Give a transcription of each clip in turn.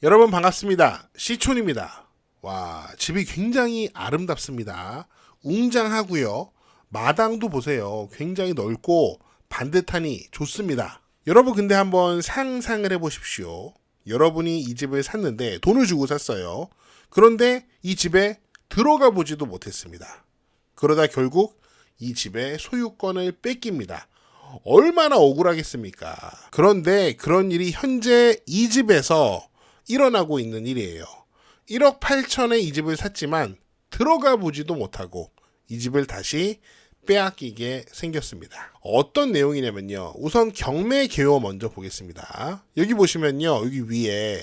여러분 반갑습니다. 시촌입니다. 와, 집이 굉장히 아름답습니다. 웅장하고요. 마당도 보세요. 굉장히 넓고 반듯하니 좋습니다. 여러분 근데 한번 상상을 해보십시오. 여러분이 이 집을 샀는데 돈을 주고 샀어요. 그런데 이 집에 들어가 보지도 못했습니다. 그러다 결국 이 집의 소유권을 뺏깁니다. 얼마나 억울하겠습니까? 그런데 그런 일이 현재 이 집에서 일어나고 있는 일이에요. 1억 8천에 이 집을 샀지만 들어가 보지도 못하고 이 집을 다시 빼앗기게 생겼습니다. 어떤 내용이냐면요. 우선 경매 개요 먼저 보겠습니다. 여기 보시면요. 여기 위에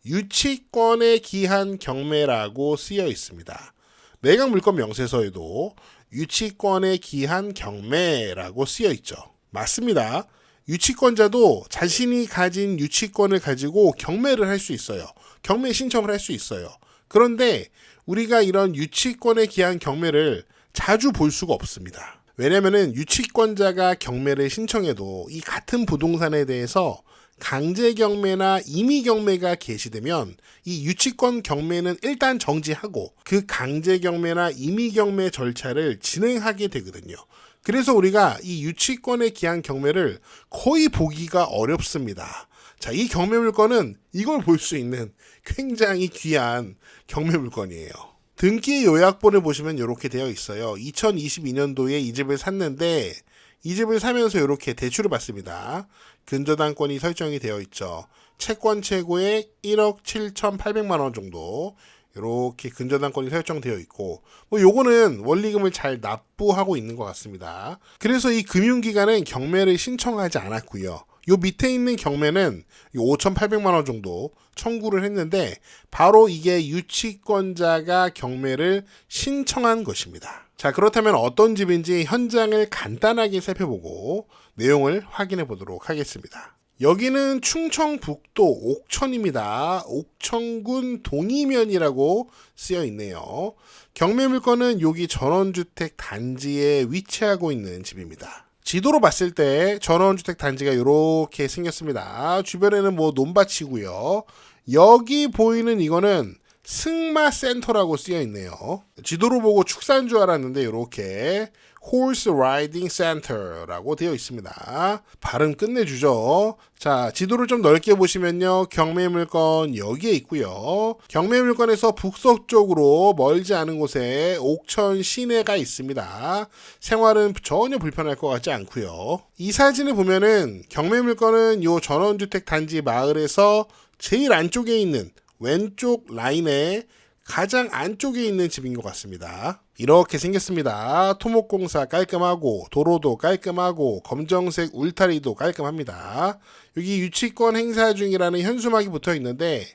유치권에 기한 경매라고 쓰여 있습니다. 매각 물건 명세서에도 유치권에 기한 경매라고 쓰여 있죠. 맞습니다. 유치권자도 자신이 가진 유치권을 가지고 경매를 할 수 있어요. 경매 신청을 할 수 있어요. 그런데 우리가 이런 유치권에 기한 경매를 자주 볼 수가 없습니다. 왜냐면은 유치권자가 경매를 신청해도 이 같은 부동산에 대해서 강제 경매나 임의 경매가 개시되면 이 유치권 경매는 일단 정지하고 그 강제 경매나 임의 경매 절차를 진행하게 되거든요. 그래서 우리가 이 유치권에 기한 경매를 거의 보기가 어렵습니다. 자, 이 경매 물건은 이걸 볼 수 있는 굉장히 귀한 경매 물건이에요. 등기 요약본을 보시면 이렇게 되어 있어요. 2022년도에 이 집을 샀는데 이 집을 사면서 이렇게 대출을 받습니다. 근저당권이 설정이 되어 있죠. 채권 최고액 1억 7,800만 원 정도 이렇게 근저당권이 설정되어 있고 요거는 원리금을 잘 납부하고 있는 것 같습니다. 그래서 이 금융기관은 경매를 신청하지 않았고요. 요 밑에 있는 경매는 5,800만 원 정도 청구를 했는데 바로 이게 유치권자가 경매를 신청한 것입니다. 자, 그렇다면 어떤 집인지 현장을 간단하게 살펴보고 내용을 확인해 보도록 하겠습니다. 여기는 충청북도 옥천입니다. 옥천군 동이면이라고 쓰여 있네요. 경매 물건은 여기 전원주택 단지에 위치하고 있는 집입니다. 지도로 봤을 때 전원주택 단지가 이렇게 생겼습니다. 주변에는 논밭이고요. 여기 보이는 이거는 승마센터라고 쓰여 있네요. 지도로 보고 축사인 줄 알았는데 이렇게 Horse Riding Center라고 되어 있습니다. 발음 끝내주죠. 자, 지도를 좀 넓게 보시면요. 경매 물건 여기에 있고요. 경매 물건에서 북서쪽으로 멀지 않은 곳에 옥천 시내가 있습니다. 생활은 전혀 불편할 것 같지 않고요. 이 사진을 보면은 경매 물건은 요 전원주택 단지 마을에서 제일 안쪽에 있는 왼쪽 라인에 가장 안쪽에 있는 집인 것 같습니다. 이렇게 생겼습니다. 토목공사 깔끔하고 도로도 깔끔하고 검정색 울타리도 깔끔합니다. 여기 유치권 행사 중이라는 현수막이 붙어 있는데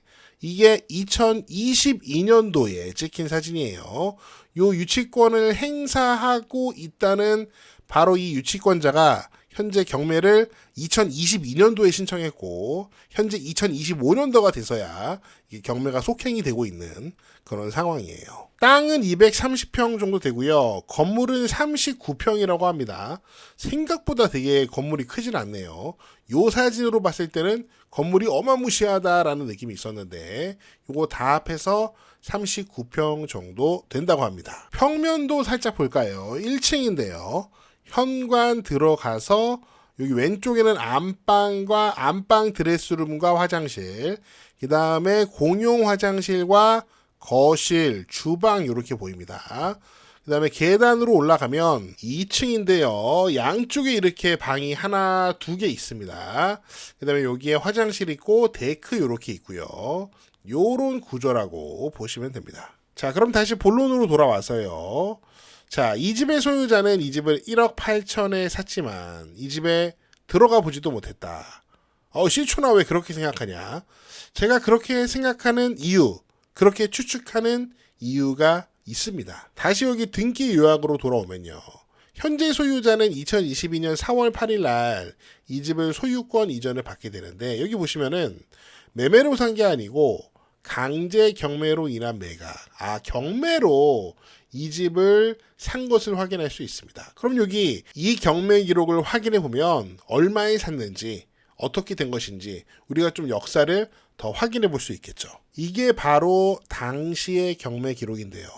이게 2022년도에 찍힌 사진이에요. 요 유치권을 행사하고 있다는 바로 이 유치권자가 현재 경매를 2022년도에 신청했고 현재 2025년도가 돼서야 이게 경매가 속행이 되고 있는 그런 상황이에요. 땅은 230평 정도 되고요. 건물은 39평이라고 합니다. 생각보다 되게 건물이 크진 않네요. 요 사진으로 봤을 때는 건물이 어마무시하다라는 느낌이 있었는데 요거 다 합해서 39평 정도 된다고 합니다. 평면도 살짝 볼까요? 1층인데요. 현관 들어가서 여기 왼쪽에는 안방과 안방 드레스룸과 화장실, 그 다음에 공용 화장실과 거실, 주방 이렇게 보입니다. 그 다음에 계단으로 올라가면 2층인데요. 양쪽에 이렇게 방이 하나, 두 개 있습니다. 그 다음에 여기에 화장실 있고 데크 이렇게 있고요. 요런 구조라고 보시면 됩니다. 자, 그럼 다시 본론으로 돌아와서요. 자, 이 집의 소유자는 이 집을 1억 8천에 샀지만 이 집에 들어가 보지도 못했다. 시초나 왜 그렇게 생각하냐? 제가 그렇게 생각하는 이유, 그렇게 추측하는 이유가 있습니다. 다시 여기 등기 요약으로 돌아오면요. 현재 소유자는 2022년 4월 8일 날 이 집을 소유권 이전을 받게 되는데 여기 보시면은 매매로 산 게 아니고 강제 경매로 인한 매각. 경매로 이 집을 산 것을 확인할 수 있습니다. 그럼 여기 이 경매 기록을 확인해 보면 얼마에 샀는지 어떻게 된 것인지 우리가 좀 역사를 더 확인해 볼 수 있겠죠. 이게 바로 당시의 경매 기록인데요.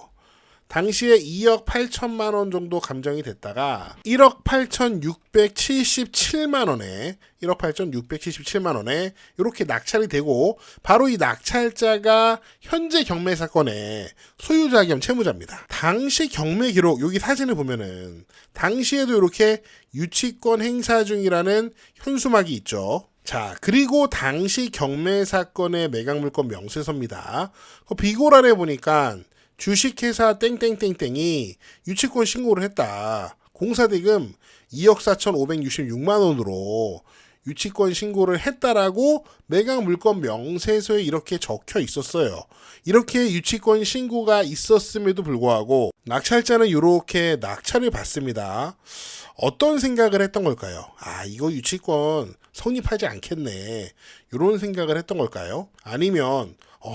당시에 2억 8천만 원 정도 감정이 됐다가 1억 8,677만 원에 1억 8,677만 원에 이렇게 낙찰이 되고 바로 이 낙찰자가 현재 경매 사건의 소유자 겸 채무자입니다. 당시 경매 기록 여기 사진을 보면은 당시에도 이렇게 유치권 행사 중이라는 현수막이 있죠. 자, 그리고 당시 경매 사건의 매각물건 명세서입니다. 비고란에 보니까 주식회사 땡땡땡땡이 유치권 신고를 했다. 공사대금 2억 4,566만 원으로 유치권 신고를 했다라고 매각물건 명세서에 이렇게 적혀 있었어요. 이렇게 유치권 신고가 있었음에도 불구하고 낙찰자는 이렇게 낙찰을 받습니다. 어떤 생각을 했던 걸까요? 아, 이거 유치권 성립하지 않겠네. 이런 생각을 했던 걸까요? 아니면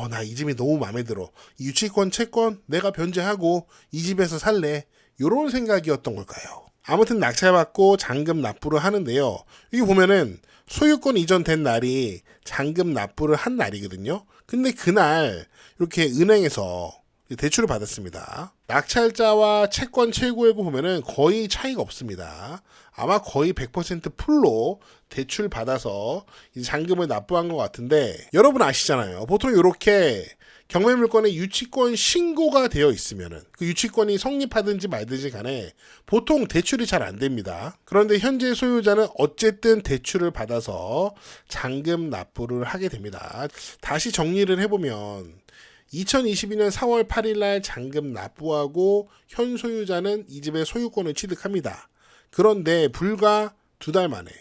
나 이 집이 너무 마음에 들어. 이 유치권 채권 내가 변제하고 이 집에서 살래. 이런 생각이었던 걸까요? 아무튼 낙찰받고 잔금 납부를 하는데요. 여기 보면은 소유권 이전된 날이 잔금 납부를 한 날이거든요. 근데 그날 이렇게 은행에서 대출을 받았습니다. 낙찰자와 채권 최고액을 보면은 거의 차이가 없습니다. 아마 거의 100% 풀로 대출 받아서 잔금을 납부한 것 같은데 여러분 아시잖아요. 보통 이렇게 경매물건에 유치권 신고가 되어 있으면은 그 유치권이 성립하든지 말든지 간에 보통 대출이 잘 안 됩니다. 그런데 현재 소유자는 어쨌든 대출을 받아서 잔금 납부를 하게 됩니다. 다시 정리를 해보면 2022년 4월 8일 날 잔금 납부하고 현 소유자는 이 집의 소유권을 취득합니다. 그런데 불과 2달 만에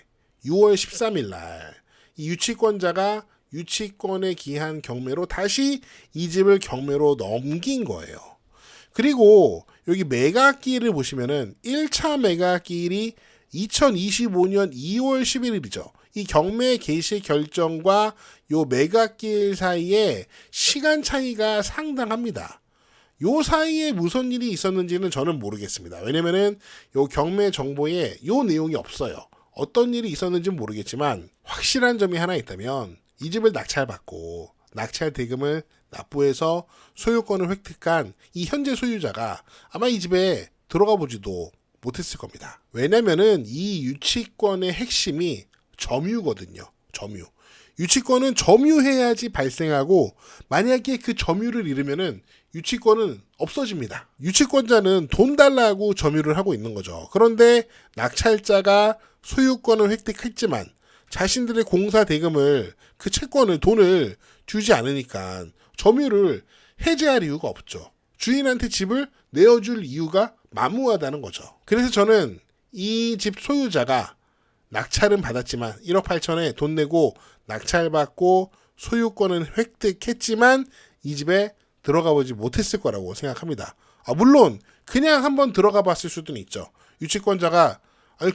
6월 13일 날 이 유치권자가 유치권에 기한 경매로 다시 이 집을 경매로 넘긴 거예요. 그리고 여기 매각기일을 보시면은 1차 매각기일이 2025년 2월 11일이죠. 이 경매 개시 결정과 요 매각기일 사이에 시간 차이가 상당합니다. 요 사이에 무슨 일이 있었는지는 저는 모르겠습니다. 왜냐면은 요 경매 정보에 요 내용이 없어요. 어떤 일이 있었는지는 모르겠지만 확실한 점이 하나 있다면 이 집을 낙찰받고 낙찰 대금을 납부해서 소유권을 획득한 이 현재 소유자가 아마 이 집에 들어가 보지도 못했을 겁니다. 왜냐면은 이 유치권의 핵심이 점유거든요. 점유. 유치권은 점유해야지 발생하고 만약에 그 점유를 잃으면은 유치권은 없어집니다. 유치권자는 돈 달라고 점유를 하고 있는 거죠. 그런데 낙찰자가 소유권을 획득했지만 자신들의 공사 대금을 그 채권을 돈을 주지 않으니까 점유를 해제할 이유가 없죠. 주인한테 집을 내어줄 이유가 만무하다는 거죠. 그래서 저는 이 집 소유자가 낙찰은 받았지만 1억 8천에 돈 내고 낙찰받고 소유권은 획득했지만 이 집에 들어가 보지 못했을 거라고 생각합니다. 물론 그냥 한번 들어가 봤을 수도 있죠. 유치권자가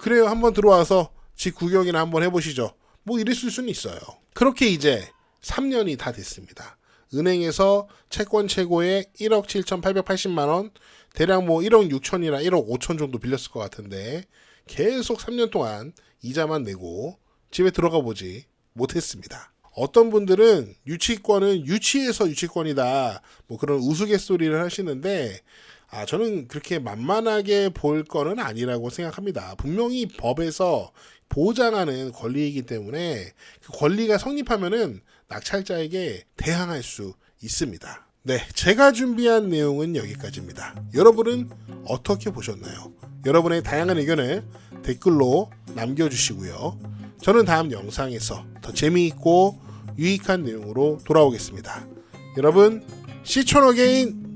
그래요 한번 들어와서 집 구경이나 한번 해보시죠. 뭐 이랬을 수는 있어요. 그렇게 이제 3년이 다 됐습니다. 은행에서 채권 최고에 1억 7,880만 원 대략 뭐 1억 6천이나 1억 5천 정도 빌렸을 것 같은데 계속 3년 동안 이자만 내고 집에 들어가 보지 못했습니다. 어떤 분들은 유치권은 유치해서 유치권이다 뭐 그런 우스갯소리를 하시는데 저는 그렇게 만만하게 볼 거는 아니라고 생각합니다. 분명히 법에서 보장하는 권리이기 때문에 그 권리가 성립하면은 낙찰자에게 대항할 수 있습니다. 네, 제가 준비한 내용은 여기까지입니다. 여러분은 어떻게 보셨나요? 여러분의 다양한 의견을 댓글로 남겨주시고요. 저는 다음 영상에서 더 재미있고 유익한 내용으로 돌아오겠습니다. 여러분, 시촌어게인